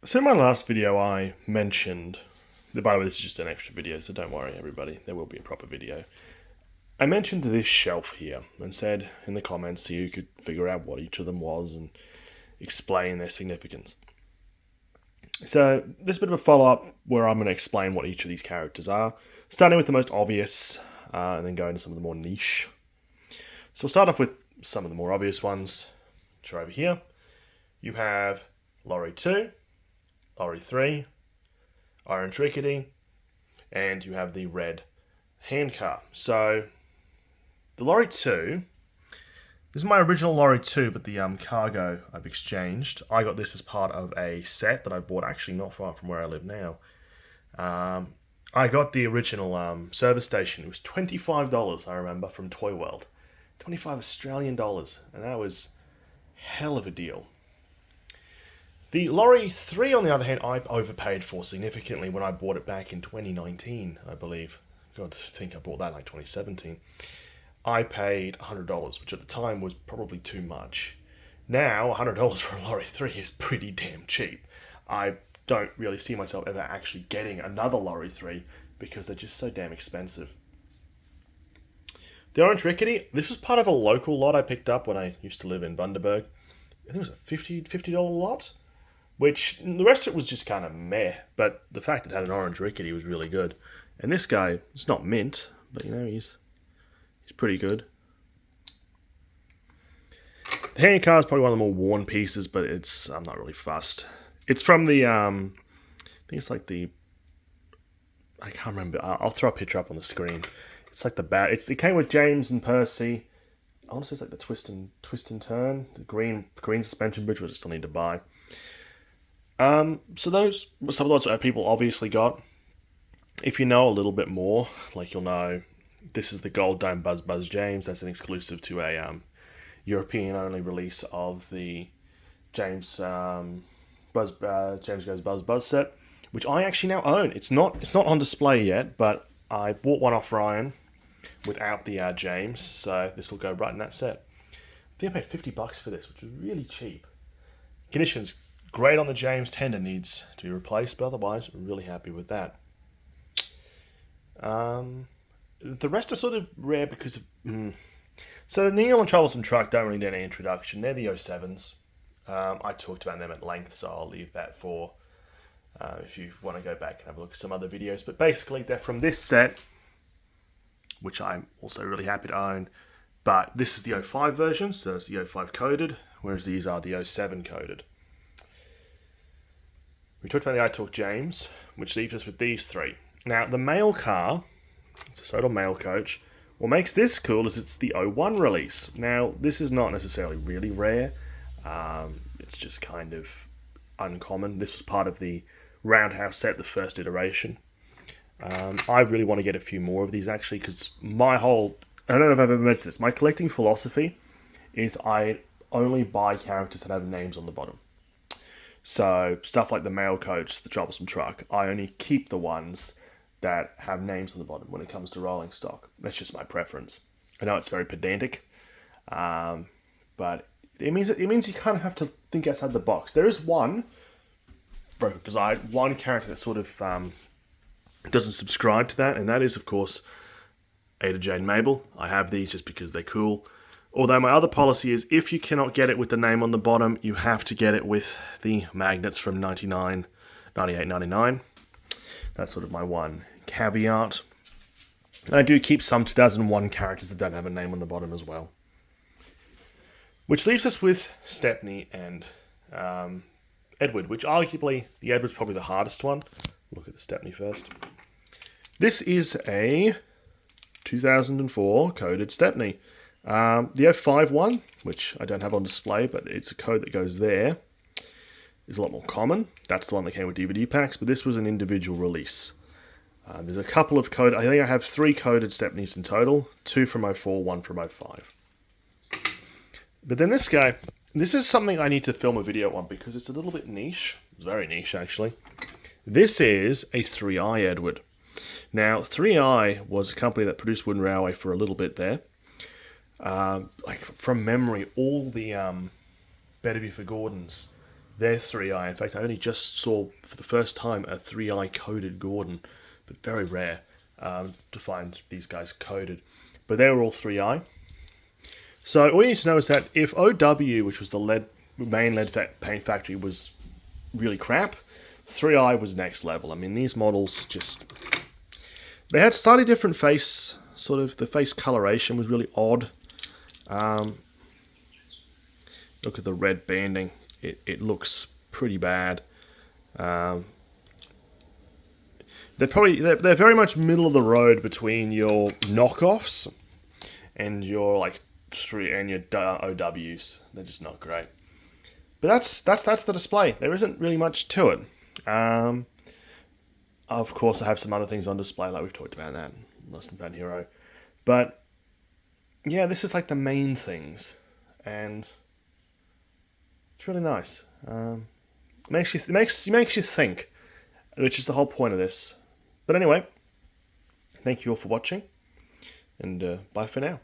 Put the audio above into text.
So in my last video I mentioned, by the way this is just an extra video so don't worry everybody, there will be a proper video. I mentioned this shelf here and said in the comments so you could figure out what each of them was and explain their significance. So this is a bit of a follow-up where I'm going to explain what each of these characters are, starting with the most obvious and then going to some of the more niche. So we'll start off with some of the more obvious ones, which are over here. You have Lorry 2, Lorry 3, Orange Rickety, and you have the red handcar. So the Lorry 2, this is my original Lorry 2, but the cargo I've exchanged. I got this as part of a set that I bought actually not far from where I live now. I got the original service station. It was $25, I remember, from Toy World. 25 Australian dollars, and that was hell of a deal. The Lorry 3, on the other hand, I overpaid for significantly when I bought it back in 2019, I believe. God, I think I bought that in like 2017. I paid $100, which at the time was probably too much. Now, $100 for a Lorry 3 is pretty damn cheap. I don't really see myself ever actually getting another Lorry 3 because they're just so damn expensive. The Orange Rickety, this was part of a local lot I picked up when I used to live in Bundaberg. I think it was a $50 lot, which the rest of it was just kind of meh, but the fact it had an Orange Rickety was really good. And this guy, it's not mint, but you know, he's pretty good. The handcar is probably one of the more worn pieces, but I'm not really fussed. It's from the, I think it's like the, I can't remember, I'll throw a picture up on the screen. It's like it came with James and Percy. I want to say it's like the twist and turn, the green suspension bridge, which I still need to buy. So those were some of those that people obviously got. If you know a little bit more, like you'll know, this is the Gold Dome Buzz James. That's an exclusive to a European only release of the James James Goes Buzz set, which I actually now own. It's not on display yet, but I bought one off Ryan without the James, so this will go right in that set. I think I paid $50 for this, which was really cheap. Conditions great on the James. Tender needs to be replaced, but otherwise, I'm really happy with that. The rest are sort of rare because of... So the Neil and Troublesome Truck don't really need any introduction. They're the 07s. I talked about them at length, so I'll leave that for if you want to go back and have a look at some other videos. But basically, they're from this set, which I'm also really happy to own. But this is the 05 version, so it's the 05 coded, whereas these are the 07 coded. We talked about the iTalk James, which leaves us with these three. Now, the mail car, it's a Sodal mail coach. What makes this cool is it's the 01 release. Now, this is not necessarily really rare. It's just kind of uncommon. This was part of the Roundhouse set, the first iteration. I really want to get a few more of these, actually, because I don't know if I've ever mentioned this, my collecting philosophy is I only buy characters that have names on the bottom. So, stuff like the mail coach, the Troublesome Truck, I only keep the ones that have names on the bottom when it comes to rolling stock. That's just my preference. I know it's very pedantic, but it means you kind of have to think outside the box. There is one character that sort of doesn't subscribe to that, and that is, of course, Ada Jane Mabel. I have these just because they're cool. Although my other policy is if you cannot get it with the name on the bottom, you have to get it with the magnets from 99, 98, 99. That's sort of my one caveat. And I do keep some 2001 characters that don't have a name on the bottom as well. Which leaves us with Stepney and Edward, which arguably, the Edward's probably the hardest one. Look at the Stepney first. This is a 2004 coded Stepney. The 05 one, which I don't have on display, but it's a code that goes there, is a lot more common. That's the one that came with DVD packs, but this was an individual release. There's a couple of I think I have 3 coded Stepneys in total, 2 from 04, 1 from 05. But then this guy, this is something I need to film a video on because it's a little bit niche. It's very niche, actually. This is a 3i Edward. Now, 3i was a company that produced Wooden Railway for a little bit there. Like from memory, all the Better Be for Gordons They're 3i. In fact, I only just saw for the first time a 3i coded Gordon, but very rare to find these guys coded. But they were all 3i. So all you need to know is that if OW, which was the main lead paint factory, was really crap, 3i was next level. I mean, these models just... They had slightly different face, sort of, the face coloration was really odd. Look at the red banding. It looks pretty bad. They're very much middle of the road between your knockoffs and your OWs. They're just not great. But that's the display. There isn't really much to it. Of course, I have some other things on display, like we've talked about that, Lost and Found Hero. But yeah, this is like the main things, and it's really nice. Makes you think, which is the whole point of this. But anyway, thank you all for watching, and bye for now.